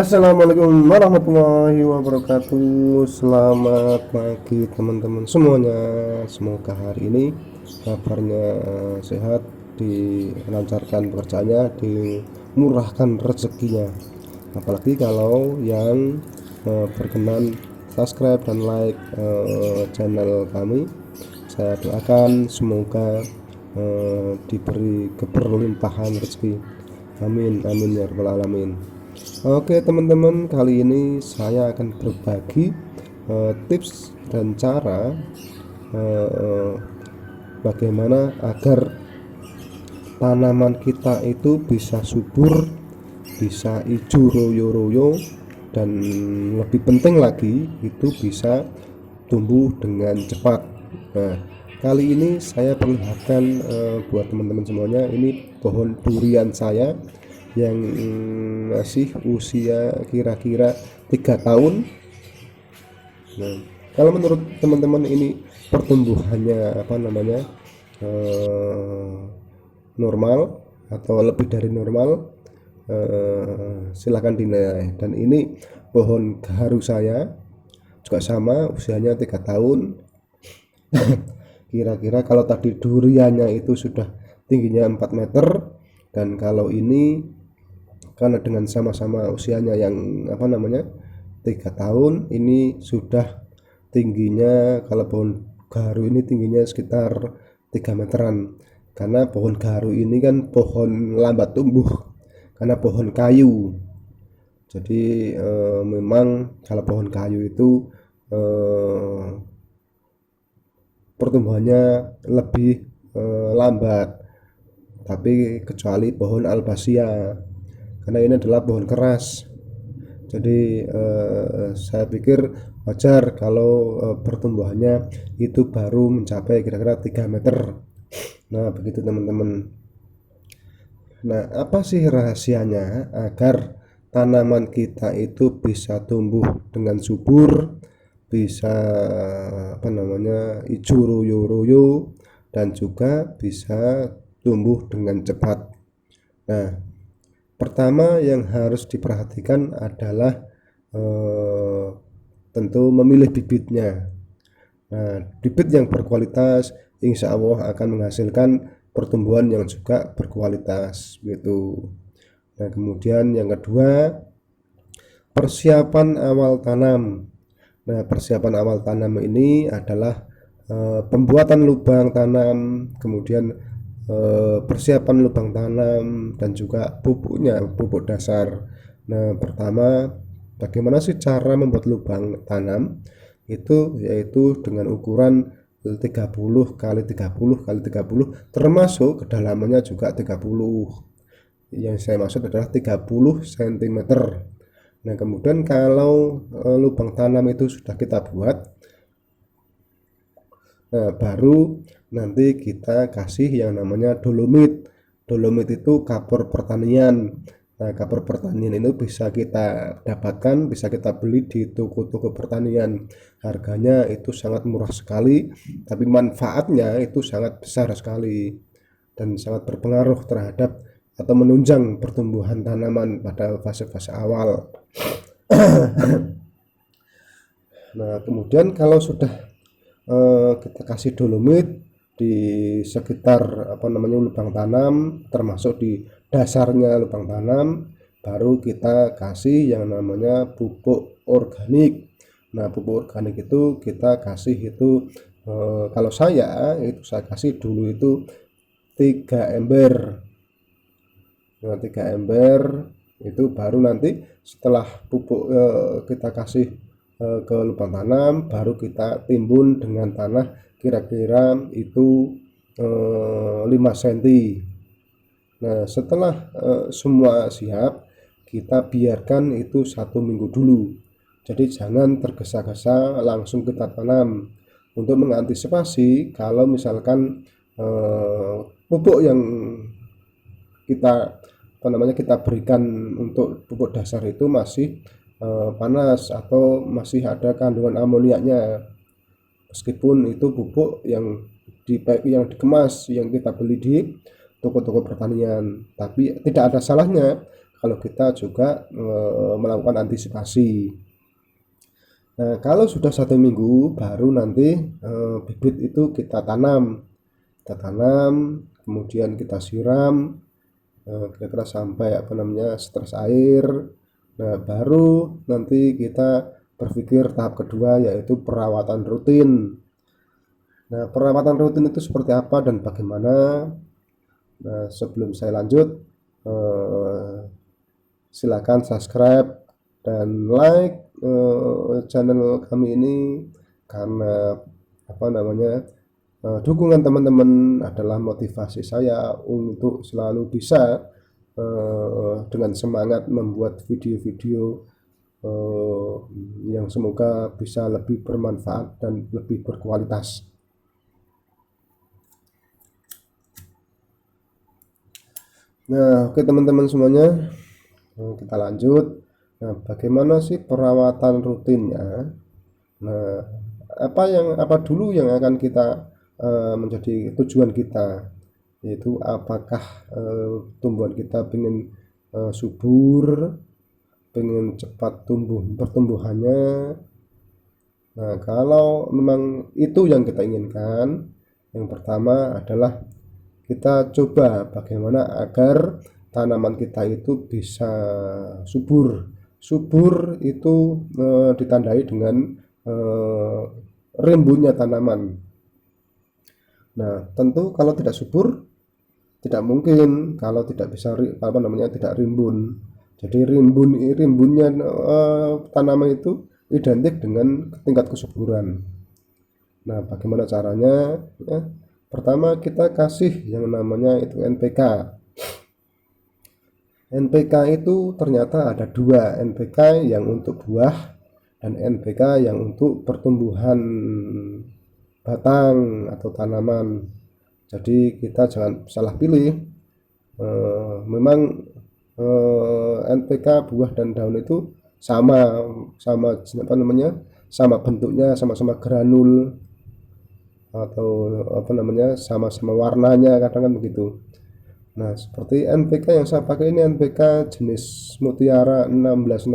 Assalamualaikum warahmatullahi wabarakatuh. Selamat pagi teman-teman semuanya. Semoga hari ini kabarnya sehat, dilancarkan pekerjaannya, dimurahkan rezekinya. Apalagi kalau yang berkenan subscribe dan like channel kami. Saya doakan semoga diberi keberlimpahan rezeki. Amin amin ya rabbal alamin. Oke teman-teman, kali ini saya akan berbagi tips dan cara bagaimana agar tanaman kita itu bisa subur, bisa hijau royo-royo, dan lebih penting lagi itu bisa tumbuh dengan cepat. Nah, kali ini saya perlihatkan buat teman-teman semuanya, ini pohon durian saya yang masih usia kira-kira 3 tahun. Nah, kalau menurut teman-teman ini pertumbuhannya eh, normal atau lebih dari normal, silahkan dinilai. Dan ini pohon gaharu saya juga sama, usianya 3 tahun. Kira-kira kalau tadi duriannya itu sudah tingginya 4 meter, dan kalau ini karena dengan sama-sama usianya yang 3 tahun, ini sudah tingginya, kalau pohon gaharu ini tingginya sekitar 3 meteran. Karena pohon gaharu ini kan pohon lambat tumbuh karena pohon kayu. Jadi memang kalau pohon kayu itu pertumbuhannya lebih lambat, tapi kecuali pohon albasia, karena ini adalah pohon keras. Jadi saya pikir wajar kalau pertumbuhannya itu baru mencapai kira-kira 3 meter. Nah begitu teman-teman. Nah, apa sih rahasianya agar tanaman kita itu bisa tumbuh dengan subur, bisa hijau royo-royo, dan juga bisa tumbuh dengan cepat? Nah, pertama yang harus diperhatikan adalah tentu memilih bibitnya. Nah, bibit yang berkualitas insya Allah akan menghasilkan pertumbuhan yang juga berkualitas gitu. Nah, kemudian yang kedua, persiapan awal tanam. Nah, persiapan awal tanam ini adalah pembuatan lubang tanam, kemudian persiapan lubang tanam, dan juga pupuknya, pupuk dasar. Nah, pertama, bagaimana sih cara membuat lubang tanam? Itu yaitu dengan ukuran 30 kali 30 kali 30, termasuk kedalamannya juga 30. Yang saya maksud adalah 30 cm. Nah, kemudian kalau lubang tanam itu sudah kita buat, nah, baru nanti kita kasih yang namanya dolomit. Dolomit itu kapur pertanian. Nah, kapur pertanian itu bisa kita dapatkan, bisa kita beli di toko-toko pertanian. Harganya itu sangat murah sekali, tapi manfaatnya itu sangat besar sekali dan sangat berpengaruh terhadap atau menunjang pertumbuhan tanaman pada fase-fase awal. Nah, kemudian kalau sudah kita kasih dolomit di sekitar lubang tanam, termasuk di dasarnya lubang tanam, baru kita kasih yang namanya pupuk organik. Nah, pupuk organik itu kita kasih itu kalau saya kasih dulu itu 3 ember. Nah, 3 ember itu baru nanti setelah pupuk kita kasih ke lubang tanam, baru kita timbun dengan tanah kira-kira itu 5 cm. Nah, setelah semua siap, kita biarkan itu 1 minggu dulu. Jadi jangan tergesa-gesa langsung kita tanam, untuk mengantisipasi kalau misalkan pupuk yang kita berikan untuk pupuk dasar itu masih panas atau masih ada kandungan amoniaknya, meskipun itu pupuk yang dikemas, yang kita beli di toko-toko pertanian. Tapi tidak ada salahnya kalau kita juga melakukan antisipasi. Nah, kalau sudah 1 minggu baru nanti bibit itu kita tanam, kemudian kita siram kira-kira sampai stres air. Nah, baru nanti kita berpikir tahap kedua, yaitu perawatan rutin. Nah, perawatan rutin itu seperti apa dan bagaimana? Nah, sebelum saya lanjut, silakan subscribe dan like channel kami ini, karena dukungan teman-teman adalah motivasi saya untuk selalu bisa dengan semangat membuat video-video yang semoga bisa lebih bermanfaat dan lebih berkualitas. Nah, oke teman-teman semuanya, kita lanjut. Nah, bagaimana sih perawatan rutinnya? Nah, apa dulu yang akan kita menjadi tujuan kita, yaitu apakah tumbuhan kita pengen subur, pengen cepat pertumbuhannya. Nah, kalau memang itu yang kita inginkan, yang pertama adalah kita coba bagaimana agar tanaman kita itu bisa subur. Subur itu ditandai dengan rimbunnya tanaman. Nah, tentu kalau tidak subur, tidak mungkin kalau tidak bisa tidak rimbun. Jadi rimbunnya tanaman itu identik dengan tingkat kesuburan. Nah, bagaimana caranya? Ya, pertama kita kasih yang namanya itu NPK. NPK itu ternyata ada dua, NPK yang untuk buah dan NPK yang untuk pertumbuhan batang atau tanaman. Jadi kita jangan salah pilih. Memang NPK buah dan daun itu sama bentuknya, sama-sama granul, atau sama-sama warnanya, kadang kan begitu. Nah, seperti NPK yang saya pakai ini NPK jenis Mutiara 16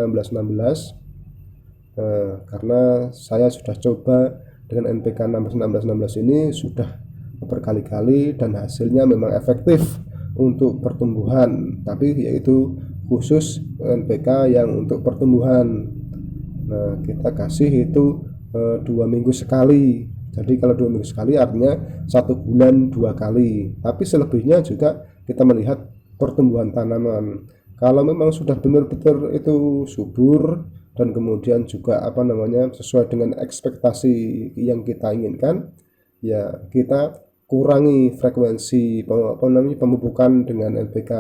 karena saya sudah coba dengan NPK 16 ini sudah berkali-kali dan hasilnya memang efektif untuk pertumbuhan, tapi yaitu khusus NPK yang untuk pertumbuhan. Nah, kita kasih itu 2 minggu sekali. Jadi kalau 2 minggu sekali artinya 1 bulan 2 kali. Tapi selebihnya juga kita melihat pertumbuhan tanaman. Kalau memang sudah benar-benar itu subur dan kemudian juga sesuai dengan ekspektasi yang kita inginkan, ya kita kurangi frekuensi pemupukan dengan NPK,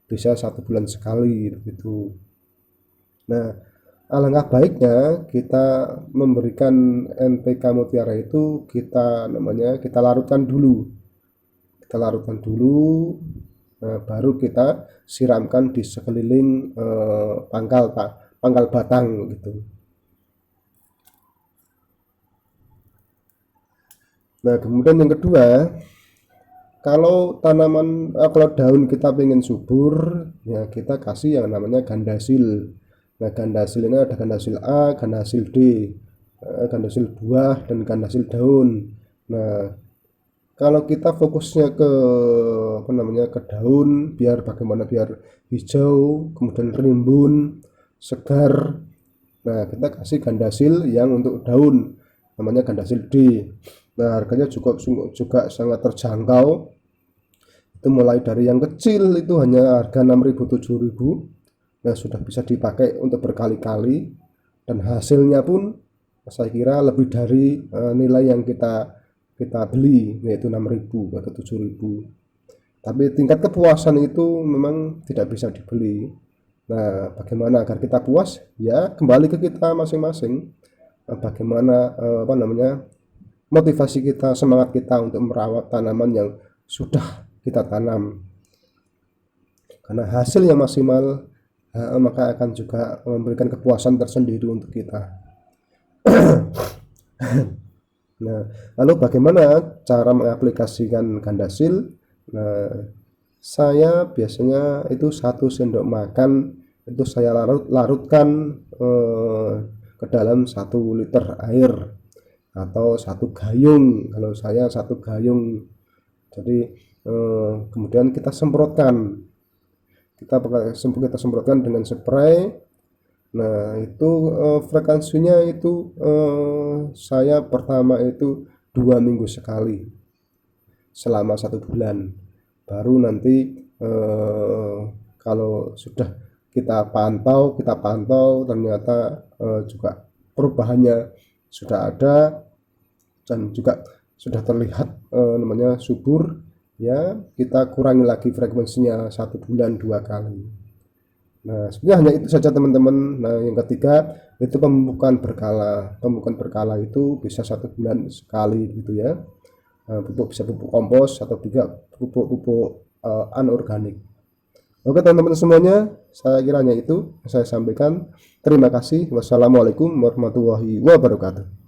bisa 1 bulan sekali begitu. Nah, alangkah baiknya kita memberikan NPK Mutiara itu kita larutkan dulu. Baru kita siramkan di sekeliling pangkal batang gitu. Nah, kemudian yang kedua, kalau daun kita pengen subur, ya kita kasih yang namanya gandasil. Nah, gandasil ini ada gandasil A, gandasil D, gandasil buah dan gandasil daun. Nah, kalau kita fokusnya ke daun, biar hijau, kemudian rimbun, segar. Nah, kita kasih gandasil yang untuk daun, namanya gandasil D. Nah, harganya juga sangat terjangkau. Itu mulai dari yang kecil itu hanya harga 6.000 7.000. Nah, sudah bisa dipakai untuk berkali-kali dan hasilnya pun saya kira lebih dari nilai yang kita beli, yaitu 6.000 atau 7.000. Tapi tingkat kepuasan itu memang tidak bisa dibeli. Nah, bagaimana agar kita puas? Ya, kembali ke kita masing-masing. Bagaimana motivasi kita, semangat kita untuk merawat tanaman yang sudah kita tanam. Karena hasil yang maksimal maka akan juga memberikan kepuasan tersendiri untuk kita. Nah, lalu bagaimana cara mengaplikasikan gandasil? Nah, Saya biasanya itu 1 sendok makan itu saya larutkan ke dalam 1 liter air atau 1 gayung, kalau saya 1 gayung. Jadi kemudian kita semprotkan, kita semprotkan dengan spray. Nah itu frekuensinya itu saya pertama itu 2 minggu sekali selama 1 bulan. Baru nanti kalau sudah kita pantau ternyata juga perubahannya sudah ada dan juga sudah terlihat namanya subur, ya kita kurangi lagi frekuensinya 1 bulan 2 kali. Nah sebenarnya hanya itu saja teman-teman. Nah yang ketiga itu pemupukan berkala itu bisa 1 bulan sekali gitu ya. Bisa pupuk kompos atau juga pupuk anorganik. Oke teman-teman semuanya, saya kiranya itu saya sampaikan. Terima kasih. Wassalamualaikum warahmatullahi wabarakatuh.